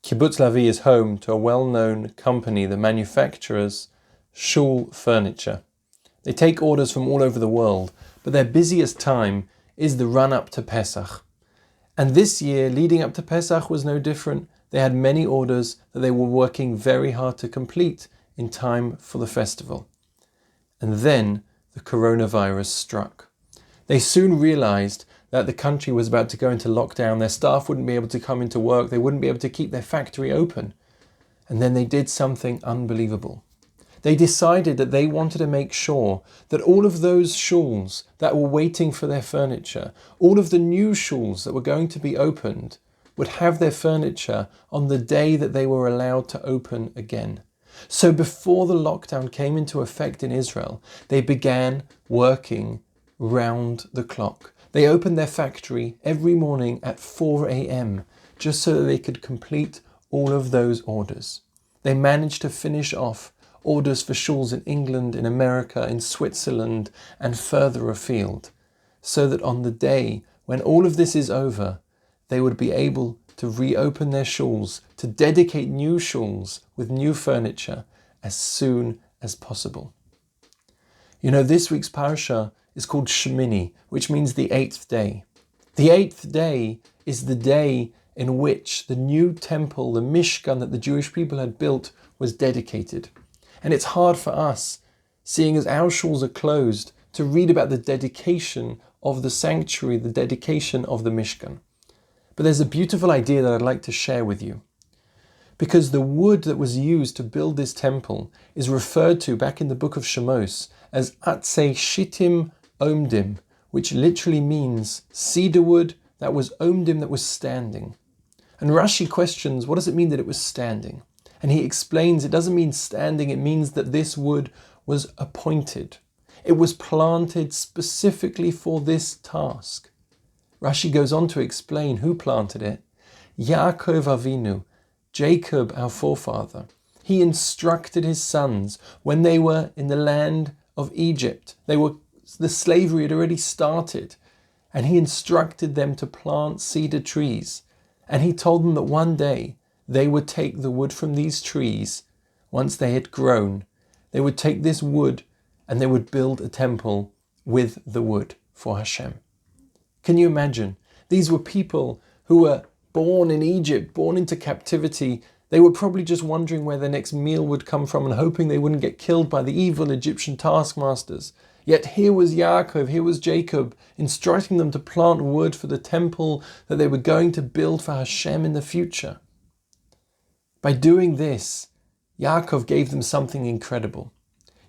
Kibbutz Lavi is home to a well-known company that manufactures shul furniture. They take orders from all over the world, but their busiest time is the run-up to Pesach. And this year, leading up to Pesach, was no different. They had many orders that they were working very hard to complete in time for the festival. And then the coronavirus struck. They soon realized that the country was about to go into lockdown. Their staff wouldn't be able to come into work. They wouldn't be able to keep their factory open. And then they did something unbelievable. They decided that they wanted to make sure that all of those shuls that were waiting for their furniture, all of the new shuls that were going to be opened, would have their furniture on the day that they were allowed to open again. So before the lockdown came into effect in Israel, they began working round the clock. They opened their factory every morning at 4 a.m. just so that they could complete all of those orders. They managed to finish off orders for shuls in England, in America, in Switzerland, and further afield, so that on the day when all of this is over, they would be able to reopen their shuls, to dedicate new shuls with new furniture as soon as possible. You know, this week's Parshat is called Shemini, which means the 8th day. The 8th day is the day in which the new temple, the Mishkan that the Jewish people had built, was dedicated. And it's hard for us, seeing as our shuls are closed, to read about the dedication of the sanctuary, the dedication of the Mishkan. But there's a beautiful idea that I'd like to share with you. Because the wood that was used to build this temple is referred to back in the book of Shemos as Atzei Shittim Omdim, which literally means cedar wood that was omdim, that was standing. And Rashi questions, what does it mean that it was standing? And he explains it doesn't mean standing, it means that this wood was appointed. It was planted specifically for this task. Rashi goes on to explain who planted it. Yaakov Avinu, Jacob, our forefather. He instructed his sons when they were in the land of Egypt. The slavery had already started, and he instructed them to plant cedar trees. And he told them that one day they would take the wood from these trees. Once they had grown, they would take this wood and they would build a temple with the wood for Hashem. Can you imagine? These were people who were born in Egypt, born into captivity. They were probably just wondering where their next meal would come from and hoping they wouldn't get killed by the evil Egyptian taskmasters. Yet here was Yaakov, here was Jacob, instructing them to plant wood for the temple that they were going to build for Hashem in the future. By doing this, Yaakov gave them something incredible.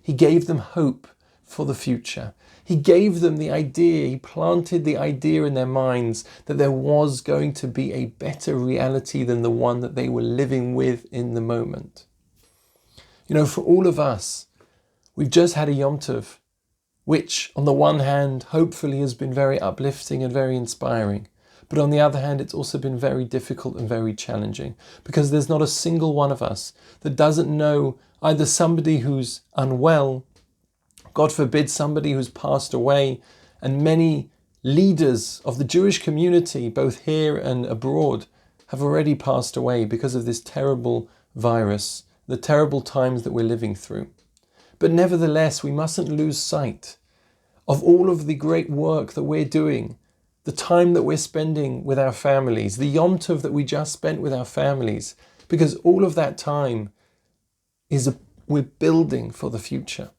He gave them hope for the future. He gave them the idea, he planted the idea in their minds that there was going to be a better reality than the one that they were living with in the moment. You know, for all of us, we've just had a Yom Tov, which on the one hand, hopefully has been very uplifting and very inspiring. But on the other hand, it's also been very difficult and very challenging, because there's not a single one of us that doesn't know either somebody who's unwell, God forbid somebody who's passed away, and many leaders of the Jewish community, both here and abroad, have already passed away because of this terrible virus, the terrible times that we're living through. But nevertheless, we mustn't lose sight of all of the great work that we're doing, the time that we're spending with our families, the Yom Tov that we just spent with our families, because all of that time we're building for the future.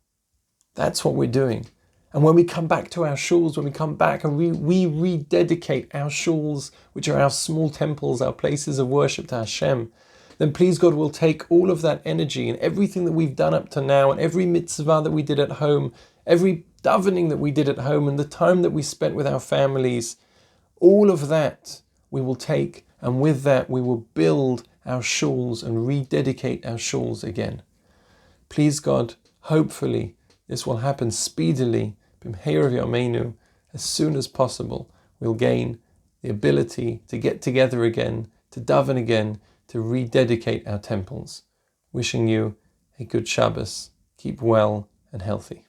That's what we're doing. And when we come back to our shuls, when we come back and we rededicate our shuls, which are our small temples, our places of worship to Hashem, then please God will take all of that energy and everything that we've done up to now, and every mitzvah that we did at home, every davening that we did at home, and the time that we spent with our families, all of that we will take, and with that we will build our shuls and rededicate our shuls again. Please God, hopefully this will happen speedily, b'mheirav yameinu, as soon as possible. We'll gain the ability to get together again, to daven again, to rededicate our temples. Wishing you a good Shabbos. Keep well and healthy.